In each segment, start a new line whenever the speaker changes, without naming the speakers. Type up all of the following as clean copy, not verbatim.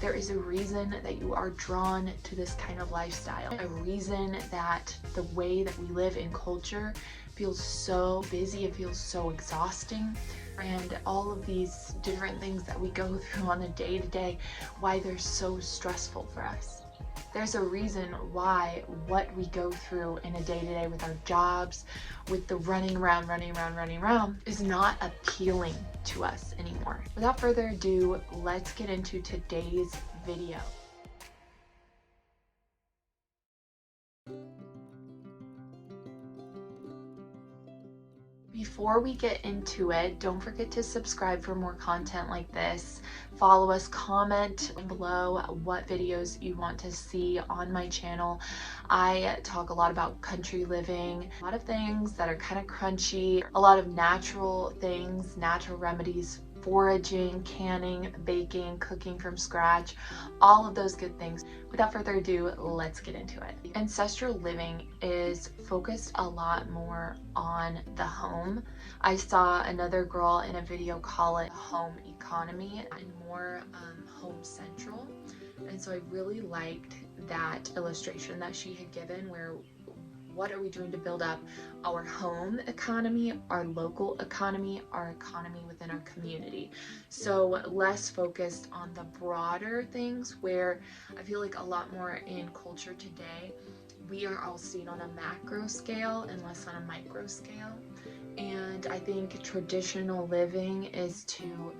There is a reason that you are drawn to this kind of lifestyle, a reason that the way that we live in culture feels so busy, it feels so exhausting, and all of these different things that we go through on a day-to-day, why they're so stressful for us. There's a reason why what we go through in a day-to-day with our jobs, with the running around, is not appealing to us anymore. Without further ado, let's get into today's video. Before we get into it, don't forget to subscribe for more content like this. Follow us, comment below what videos you want to see on my channel. I talk a lot about country living, a lot of things that are kind of crunchy, a lot of natural things, natural remedies, foraging, canning, baking, cooking from scratch, all of those good things. Without further ado, let's get into it. Ancestral living is focused a lot more on the home. I saw another girl in a video call it home economy and more home central. And so I really liked that illustration that she had given, where what are we doing to build up our home economy, our local economy, our economy within our community. So less focused on the broader things, where I feel like a lot more in culture today, we are all seen on a macro scale and less on a micro scale. And I think traditional living is to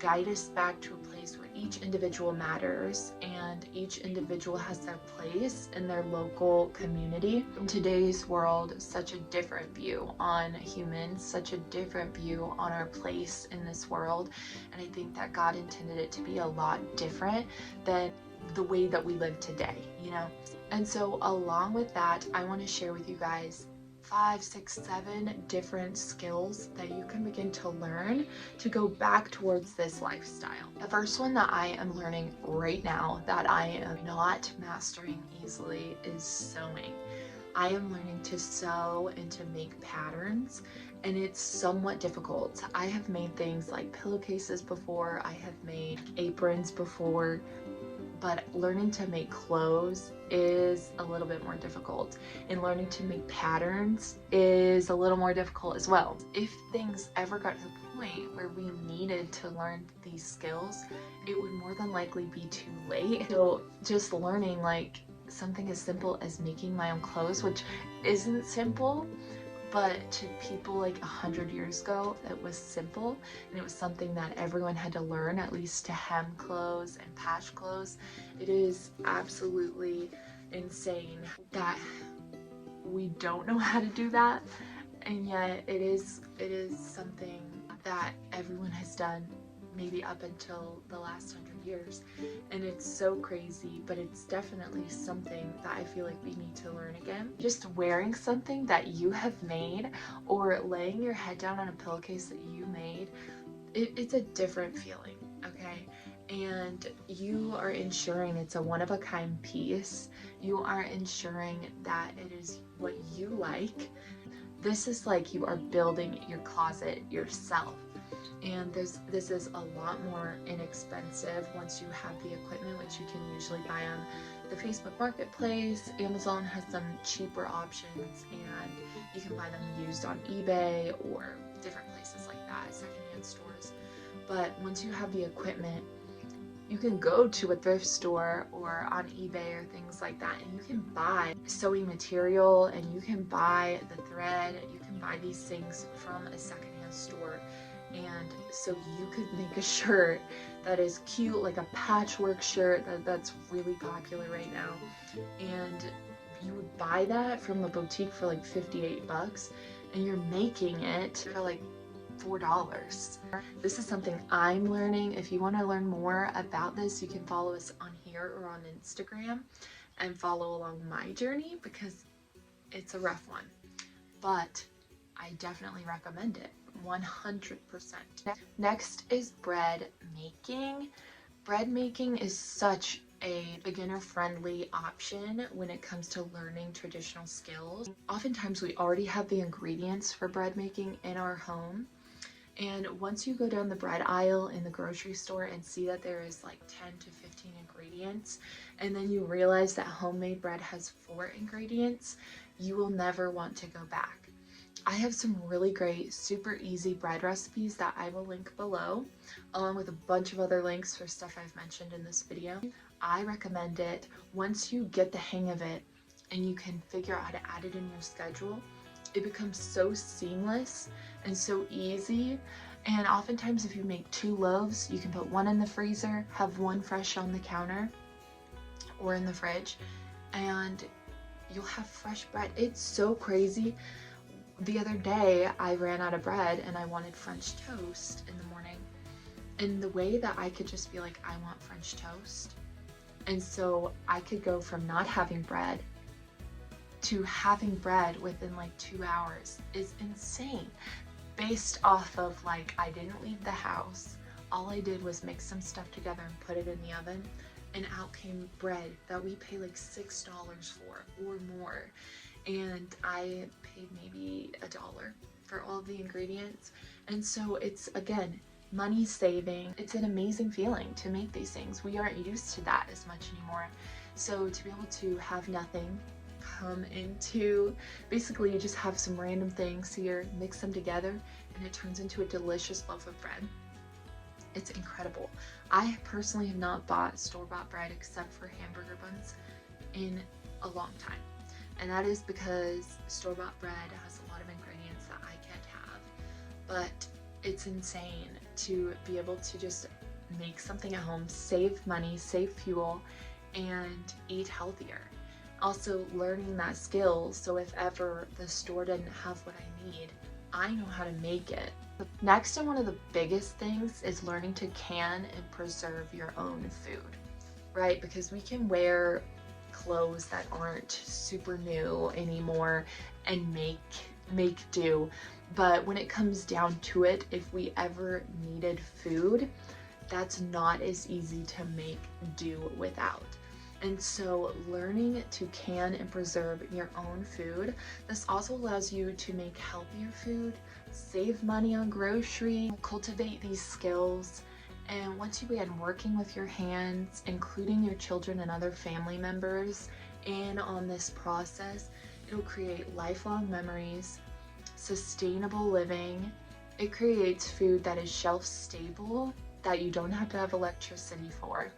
guide us back to a place where each individual matters and each individual has their place in their local community. In today's world, such a different view on humans, such a different view on our place in this world, and I think that God intended it to be a lot different than the way that we live today, you know? And so along with that, I want to share with you guys 5, 6, 7 different skills that you can begin to learn to go back towards this lifestyle. The first one that I am learning right now that I am not mastering easily is sewing. I am learning to sew and to make patterns, and it's somewhat difficult. I have made things like pillowcases before, I have made aprons before, but learning to make clothes is a little bit more difficult, and learning to make patterns is a little more difficult as well. If things ever got to the point where we needed to learn these skills, it would more than likely be too late. So just learning like something as simple as making my own clothes, which isn't simple, but to people like 100 years ago, it was simple, and it was something that everyone had to learn, at least to hem clothes and patch clothes. It is absolutely insane that we don't know how to do that, and yet it is something that everyone has done maybe up until the last 100 years, and it's so crazy, but it's definitely something that I feel like we need to learn again. Just wearing something that you have made, or laying your head down on a pillowcase that you made, it's a different feeling, okay? And you are ensuring it's a one-of-a-kind piece. You are ensuring that it is what you like. This is like you are building your closet yourself. And this is a lot more inexpensive once you have the equipment, which you can usually buy on the Facebook Marketplace. Amazon has some cheaper options, and you can buy them used on eBay or different places like that, secondhand stores. But once you have the equipment, you can go to a thrift store or on eBay or things like that, and you can buy sewing material, and you can buy the thread, you can buy these things from a secondhand store. And so you could make a shirt that is cute, like a patchwork shirt that's really popular right now, and you would buy that from a boutique for like 58 bucks, and you're making it for like $4. This is something I'm learning. If you want to learn more about this, you can follow us on here or on Instagram and follow along my journey, because it's a rough one, but I definitely recommend it 100%. Next is bread making. Bread making is such a beginner-friendly option when it comes to learning traditional skills. Oftentimes we already have the ingredients for bread making in our home, And once you go down the bread aisle in the grocery store and see that there is like 10 to 15 ingredients, and then you realize that homemade bread has 4 ingredients, you will never want to go back. I have some really great, super easy bread recipes that I will link below, along with a bunch of other links for stuff I've mentioned in this video. I recommend it. Once you get the hang of it and you can figure out how to add it in your schedule, it becomes so seamless and so easy. And oftentimes if you make 2 loaves, you can put one in the freezer, have one fresh on the counter or in the fridge, and you'll have fresh bread. It's so crazy. The other day I ran out of bread and I wanted French toast in the morning. And the way that I could just be like, I want French toast. And so I could go from not having bread to having bread within like 2 hours is insane. Based off of like, I didn't leave the house. All I did was mix some stuff together and put it in the oven, and out came bread that we pay like $6 for or more. And I paid maybe $1 for all of the ingredients. And so it's, again, money saving. It's an amazing feeling to make these things. We aren't used to that as much anymore. So to be able to have nothing come into, basically you just have some random things here, mix them together, and it turns into a delicious loaf of bread. It's incredible. I personally have not bought store-bought bread except for hamburger buns in a long time. And that is because store-bought bread has a lot of ingredients that I can't have. But it's insane to be able to just make something at home, save money, save fuel, and eat healthier. Also learning that skill, so if ever the store doesn't have what I need, I know how to make it. Next, and one of the biggest things is learning to can and preserve your own food, right? Because we can wear clothes that aren't super new anymore and make do, but when it comes down to it, if we ever needed food, that's not as easy to make do without. And so learning to can and preserve your own food, this also allows you to make healthier food, save money on groceries, cultivate these skills. And once you begin working with your hands, including your children and other family members in on this process, it'll create lifelong memories, sustainable living. It creates food that is shelf stable, that you don't have to have electricity for.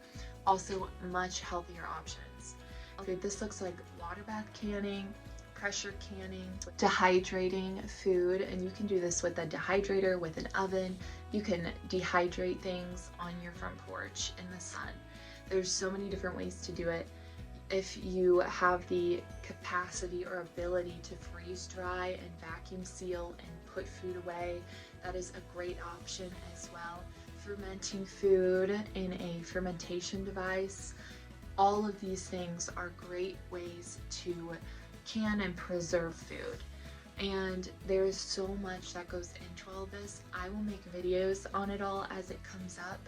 Also, much healthier options. Okay, this looks like water bath canning, pressure canning, dehydrating food, and you can do this with a dehydrator, with an oven. You can dehydrate things on your front porch in the sun. There's so many different ways to do it. If you have the capacity or ability to freeze dry and vacuum seal and put food away, that is a great option as well. Fermenting food in a fermentation device. All of these things are great ways to can and preserve food. And there is so much that goes into all this. I will make videos on it all as it comes up,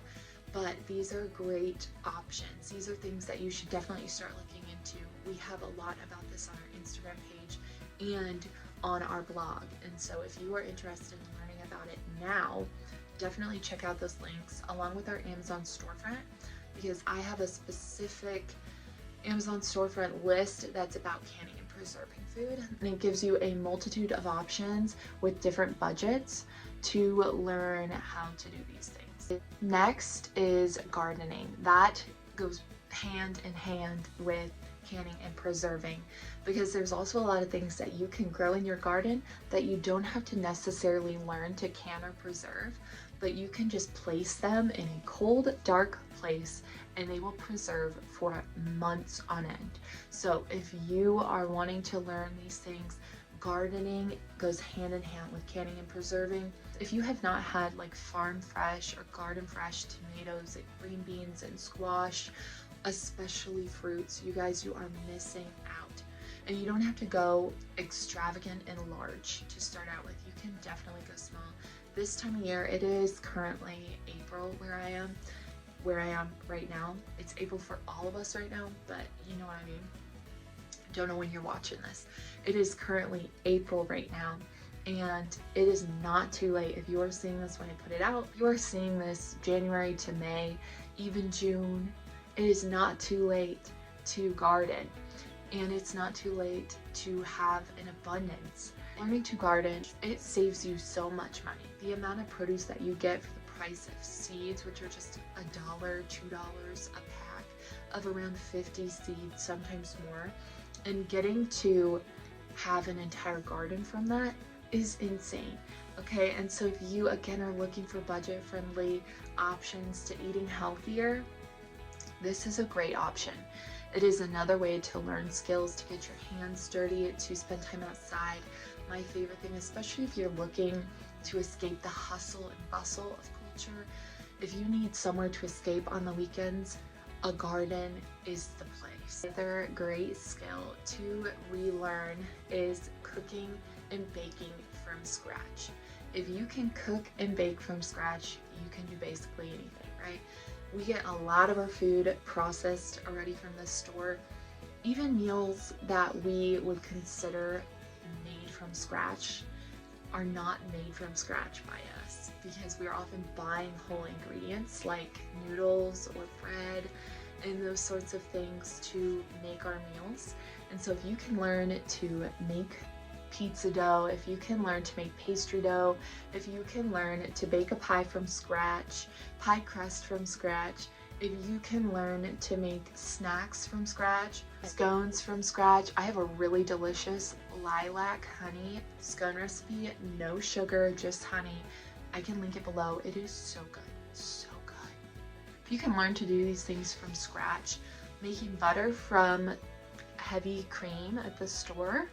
but these are great options. These are things that you should definitely start looking into. We have a lot about this on our Instagram page and on our blog. And so if you are interested in learning about it now, definitely check out those links along with our Amazon storefront, because I have a specific Amazon storefront list that's about canning and preserving food, and it gives you a multitude of options with different budgets to learn how to do these things. Next is gardening. That goes hand in hand with canning and preserving, because there's also a lot of things that you can grow in your garden that you don't have to necessarily learn to can or preserve, but you can just place them in a cold, dark place and they will preserve for months on end. So if you are wanting to learn these things, gardening goes hand in hand with canning and preserving. If you have not had like farm fresh or garden fresh tomatoes and green beans and squash, especially fruits, you guys, you are missing out. And you don't have to go extravagant and large to start out with. You can definitely go small. This time of year, it is currently April where I am right now. It's April for all of us right now, but you know what I mean. Don't know when you're watching this. It is currently April right now, And it is not too late. If you are seeing this when I put it out, you are seeing this January to May, even June. It is not too late to garden, and it's not too late to have an abundance. Learning to garden, it saves you so much money. The amount of produce that you get for the price of seeds, which are just $1, $2 a pack of around 50 seeds, sometimes more, and getting to have an entire garden from that is insane. Okay, and so if you again are looking for budget-friendly options to eating healthier, this is a great option. It is another way to learn skills, to get your hands dirty, to spend time outside. My favorite thing, especially if you're looking to escape the hustle and bustle of culture, if you need somewhere to escape on the weekends, a garden is the place. Another great skill to relearn is cooking and baking from scratch. If you can cook and bake from scratch, you can do basically anything, right? We get a lot of our food processed already from the store. Even meals that we would consider made from scratch are not made from scratch by us, because we are often buying whole ingredients like noodles or bread and those sorts of things to make our meals. And so if you can learn to make pizza dough, if you can learn to make pastry dough, if you can learn to bake a pie from scratch, pie crust from scratch, if you can learn to make snacks from scratch, scones from scratch. I have a really delicious lilac honey scone recipe, no sugar, just honey. I can link it below. It is so good, so good. If you can learn to do these things from scratch, making butter from heavy cream at the store,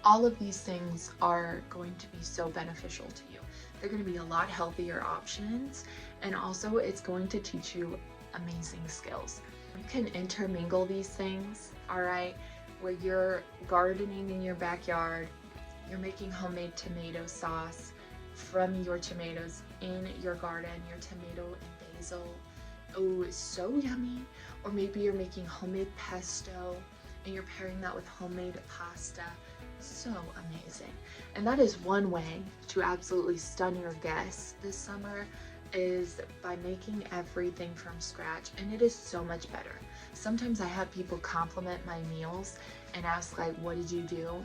all of these things are going to be so beneficial to you. They're going to be a lot healthier options, and also it's going to teach you amazing skills. You can intermingle these things, all right, where you're gardening in your backyard, you're making homemade tomato sauce from your tomatoes in your garden, your tomato and basil. Oh, it's so yummy. Or maybe you're making homemade pesto and you're pairing that with homemade pasta. So amazing. And that is one way to absolutely stun your guests this summer, is by making everything from scratch, and it is so much better. Sometimes I have people compliment my meals and ask, like, what did you do?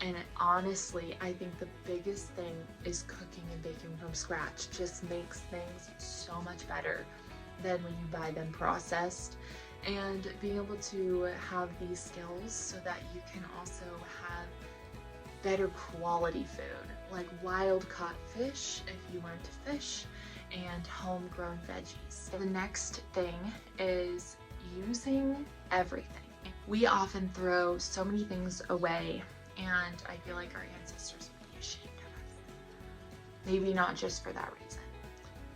And honestly, I think the biggest thing is cooking and baking from scratch. Just makes things so much better than when you buy them processed. And being able to have these skills so that you can also have better quality food, like wild caught fish if you learn to fish, and homegrown veggies. The next thing is using everything. We often throw so many things away, and I feel like our ancestors would be ashamed of us. Maybe not just for that reason,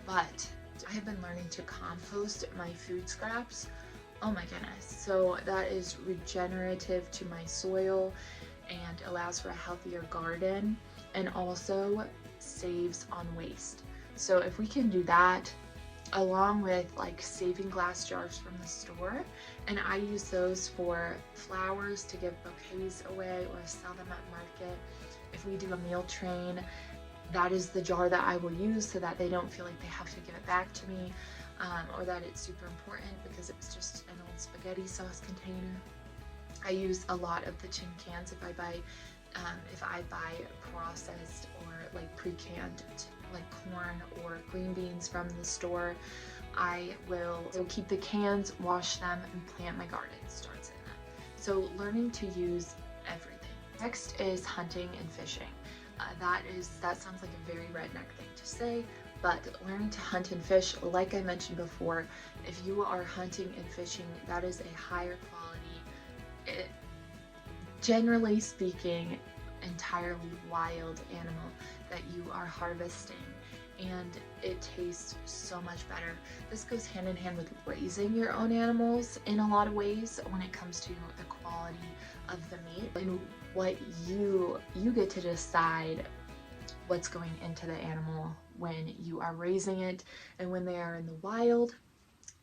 but I have been learning to compost my food scraps. Oh my goodness. So that is regenerative to my soil and allows for a healthier garden, and also saves on waste. So if we can do that, along with like saving glass jars from the store, and I use those for flowers to give bouquets away or sell them at market. If we do a meal train, that is the jar that I will use so that they don't feel like they have to give it back to me. Or that it's super important because it's just an old spaghetti sauce container. I use a lot of the tin cans if I buy processed or like pre-canned like corn or green beans from the store. I will keep the cans, wash them, and plant my garden starts in them. So learning to use everything. Next is hunting and fishing. That sounds like a very redneck thing to say, but learning to hunt and fish, like I mentioned before, if you are hunting and fishing, that is a higher quality, generally speaking, entirely wild animal that you are harvesting, and it tastes so much better. This goes hand in hand with raising your own animals in a lot of ways when it comes to the quality of the meat, and what you get to decide what's going into the animal when you are raising it. And when they are in the wild,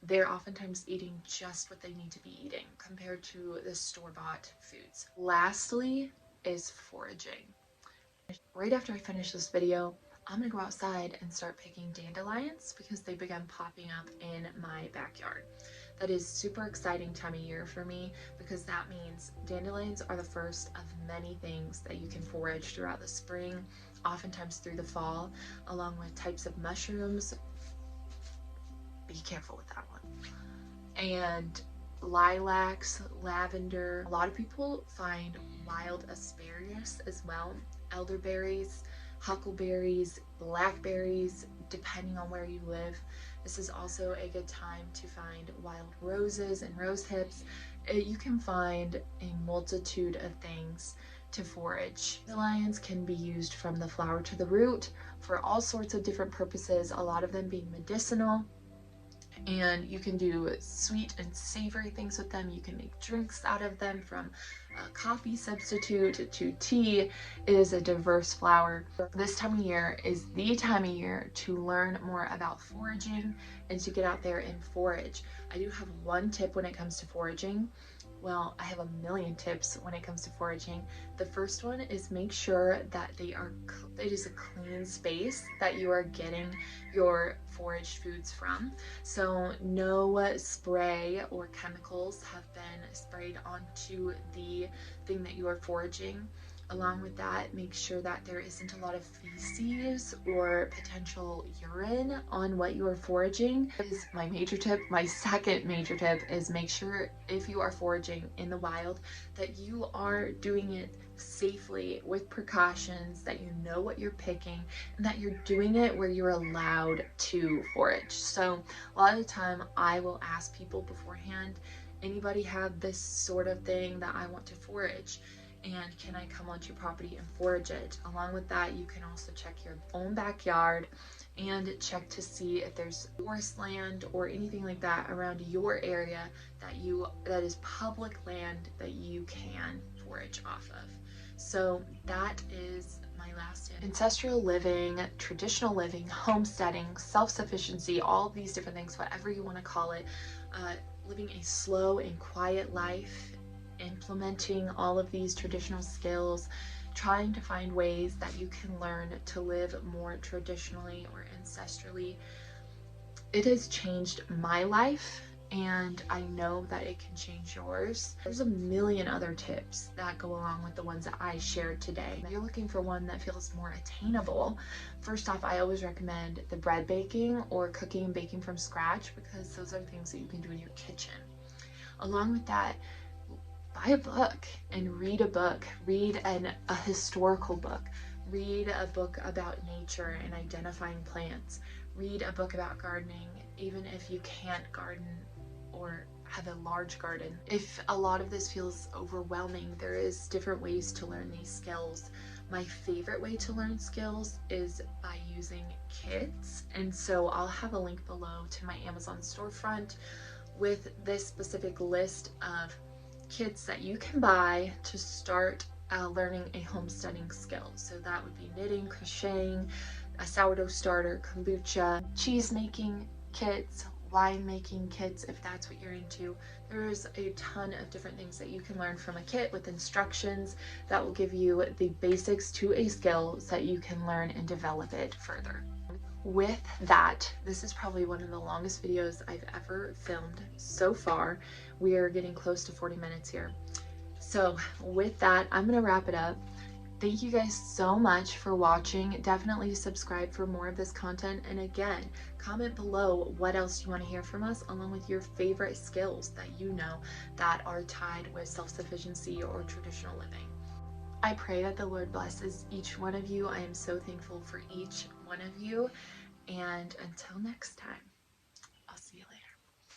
they're oftentimes eating just what they need to be eating compared to the store-bought foods. Lastly is foraging. Right after I finish this video, I'm gonna go outside and start picking dandelions because they began popping up in my backyard. That is super exciting time of year for me because that means dandelions are the first of many things that you can forage throughout the spring, oftentimes through the fall, along with types of mushrooms. Be careful with that one. And lilacs, lavender. A lot of people find wild asparagus as well, elderberries, huckleberries, blackberries, depending on where you live. This is also a good time to find wild roses and rose hips. You can find a multitude of things to forage. Dandelions can be used from the flower to the root for all sorts of different purposes, a lot of them being medicinal. And you can do sweet and savory things with them. You can make drinks out of them, from a coffee substitute to tea. It is a diverse flower. This time of year is the time of year to learn more about foraging and to get out there and forage. I do have one tip when it comes to foraging. Well, I have a million tips when it comes to foraging. The first one is make sure that it is a clean space that you are getting your foraged foods from. So no spray or chemicals have been sprayed onto the thing that you are foraging. Along with that, make sure that there isn't a lot of feces or potential urine on what you are foraging. That is my major tip. My second major tip is make sure if you are foraging in the wild that you are doing it safely with precautions, that you know what you're picking, and that you're doing it where you're allowed to forage. So a lot of the time I will ask people beforehand, anybody have this sort of thing that I want to forage? And can I come onto your property and forage it? Along with that, you can also check your own backyard and check to see if there's forest land or anything like that around your area that is public land that you can forage off of. So that is my last tip. Ancestral living, traditional living, homesteading, self-sufficiency, all of these different things, whatever you want to call it, living a slow and quiet life, implementing all of these traditional skills, trying to find ways that you can learn to live more traditionally or ancestrally. It has changed my life, and I know that it can change yours. There's a million other tips that go along with the ones that I shared today. If you're looking for one that feels more attainable, first off, I always recommend the bread baking or cooking and baking from scratch, because those are things that you can do in your kitchen. Along with that, buy a book and read a book. Read a historical book. Read a book about nature and identifying plants. Read a book about gardening, even if you can't garden or have a large garden. If a lot of this feels overwhelming, there is different ways to learn these skills. My favorite way to learn skills is by using kits, and so I'll have a link below to my Amazon storefront with this specific list of kits that you can buy to start learning a homesteading skill. So that would be knitting, crocheting, a sourdough starter, kombucha, cheese making kits, wine making kits, if that's what you're into. There's a ton of different things that you can learn from a kit with instructions that will give you the basics to a skill so that you can learn and develop it further. With that, this is probably one of the longest videos I've ever filmed so far. We are getting close to 40 minutes here. So with that, I'm gonna wrap it up. Thank you guys so much for watching. Definitely subscribe for more of this content. And again, comment below what else you want to hear from us, along with your favorite skills that you know that are tied with self-sufficiency or traditional living. I pray that the Lord blesses each one of you. I am so thankful for each one of you. And until next time.